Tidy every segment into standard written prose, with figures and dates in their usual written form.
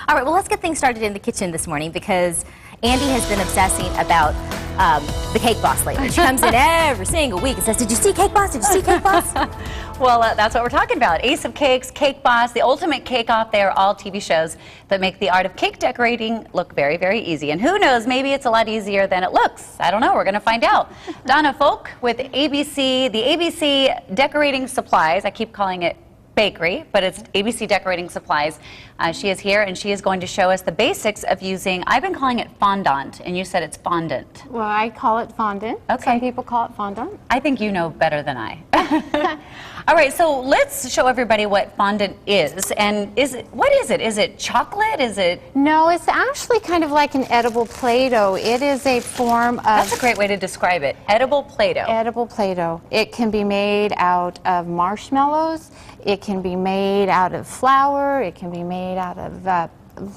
All right, well, let's get things started in the kitchen this morning because Andy has been obsessing about the Cake Boss lately. She comes in every single week and says, "Did you see Cake Boss? Did you see Cake Boss?" Well, that's what we're talking about. Ace of Cakes, Cake Boss, the ultimate cake-off. They are all TV shows that make the art of cake decorating look very, very easy. And who knows, maybe it's a lot easier than it looks. I don't know. We're going to find out. Donna Folk with ABC, the ABC Decorating Supplies. I keep calling it Bakery, but it's ABC Decorating Supplies. She is here, and she is going to show us the basics of using, I've been calling it fondant, and you said it's fondant. Well, I call it fondant. Okay. Some people call it fondant. I think you know better than I. All right, so let's show everybody what fondant is. And what is it? Is it chocolate? Is it? No, it's actually kind of like an edible Play-Doh. It is a form of... That's a great way to describe it. Edible Play-Doh. Edible Play-Doh. It can be made out of marshmallows. It can be made out of flour. It can be made out of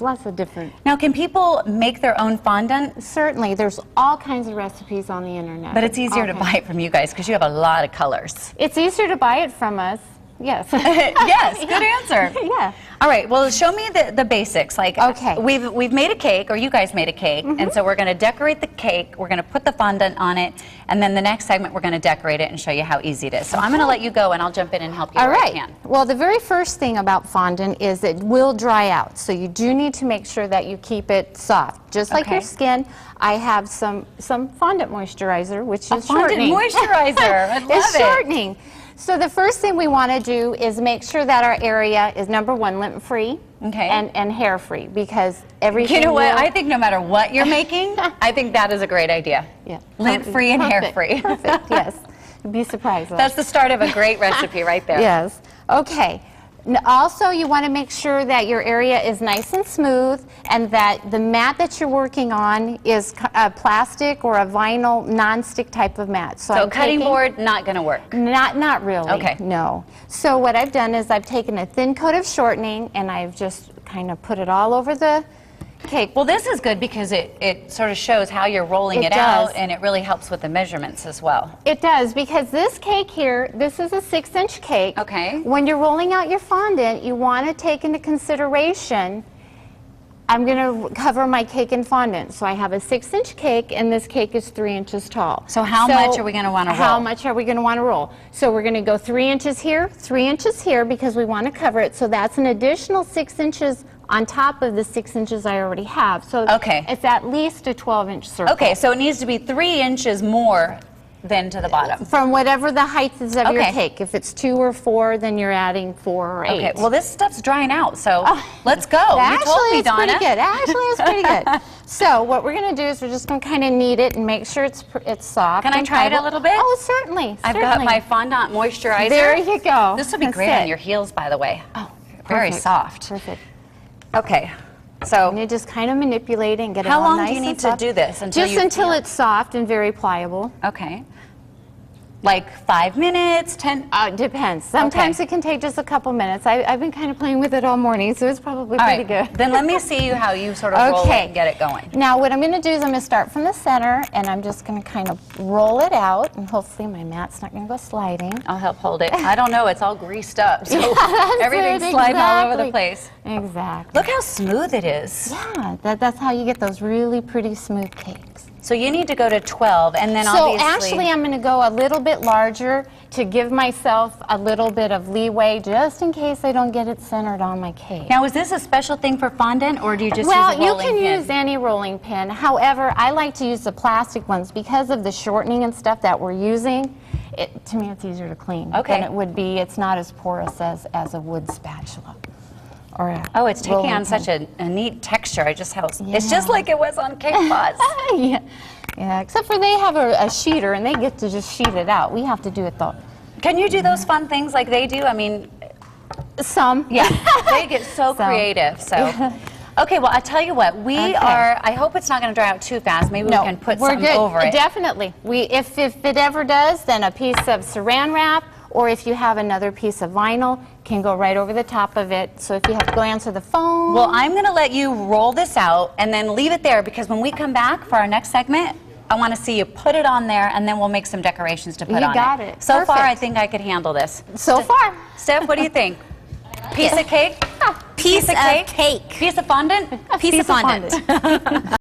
lots of different... Now, can people make their own fondant? Certainly. There's all kinds of recipes on the internet. But it's easier to buy it from you guys because you have a lot of colors. It's easier to buy it from us. Yes. Yes, good answer. Yeah. All right, well, show me the basics. Like, okay. We've made a cake, or you guys made a cake, and so we're going to decorate the cake, we're going to put the fondant on it, and then the next segment we're going to decorate it and show you how easy it is. So I'm going to let you go, and I'll jump in and help you where I can. Well, the very first thing about fondant is it will dry out, so you do need to make sure that you keep it soft. Just like your skin, I have some fondant moisturizer, which is shortening. Fondant moisturizer, I love it's it. shortening. So the first thing we want to do is make sure that our area is, number one, lint-free and hair-free, because everything... You know what? I think no matter what you're making, I think that is a great idea. Yeah. Lint-free and hair-free. Perfect, yes. You'd be surprised. That's the start of a great recipe right there. Yes. Okay. Also, you want to make sure that your area is nice and smooth and that the mat that you're working on is a plastic or a vinyl non-stick type of mat. So cutting board, not going to work? Not really. Okay. No. So what I've done is I've taken a thin coat of shortening and I've just kind of put it all over the cake. Well, this is good because it sort of shows how you're rolling it out, and it really helps with the measurements as well. It does, because this cake here, this is a 6-inch cake. Okay. When you're rolling out your fondant, you want to take into consideration, I'm going to cover my cake in fondant. So I have a 6-inch cake, and this cake is 3 inches tall. So how much are we going to want to roll? How much are we going to want to roll? So we're going to go 3 inches here, 3 inches here, because we want to cover it. So that's an additional 6 inches on top of the 6 inches I already have. So it's at least a 12-inch circle. Okay, so it needs to be 3 inches more than to the bottom. From whatever the height is of your cake. If it's 2 or 4, then you're adding 4 or 8. Okay, well, this stuff's drying out, so let's go. Actually, you told me, it's Donna. pretty good. Actually, it's pretty good. So what we're going to do is we're just going to kind of knead it and make sure it's soft. Can I try it a little bit? Oh, certainly. I've got my fondant moisturizer. There you go. This would be great on your heels, by the way. Oh, very soft. Perfect. Okay. So and you just kind of manipulate it and get it how all long nice do you need and to soft. do this? Just until it's soft and very pliable. Okay. Like 5 minutes, 10? Depends. Sometimes it can take just a couple minutes. I've been kind of playing with it all morning, so it's probably pretty good. Then let me see how you sort of roll it and get it going. Now what I'm going to do is I'm going to start from the center, and I'm just going to kind of roll it out, and hopefully my mat's not going to go sliding. I'll help hold it. I don't know, it's all greased up, so everything's sliding all over the place. Exactly. Look how smooth it is. Yeah, that's how you get those really pretty smooth cakes. So you need to go to 12, and then obviously... So actually I'm going to go a little bit larger to give myself a little bit of leeway just in case I don't get it centered on my cake. Now, is this a special thing for fondant, or do you just use a rolling pin? Well, you can use any rolling pin. However, I like to use the plastic ones because of the shortening and stuff that we're using. To me, it's easier to clean than it would be. It's not as porous as a wood spatula. Oh, it's taking on such a neat texture. It's just like it was on Cake Boss. Yeah, except for they have a sheeter and they get to just sheet it out. We have to do it though. Can you do those fun things like they do? I mean, some. Yeah, they get so creative. So, okay, well, I tell you what, we are. I hope it's not going to dry out too fast. Maybe we can put something over it. Definitely. If it ever does, then a piece of Saran wrap, or if you have another piece of vinyl, can go right over the top of it. So if you have to go answer the phone. Well, I'm going to let you roll this out and then leave it there, because when we come back for our next segment, I want to see you put it on there, and then we'll make some decorations to put on it. You got it. So far, I think I could handle this. So far. Steph, what do you think? Piece of cake? piece of cake. Piece of fondant? Piece of fondant.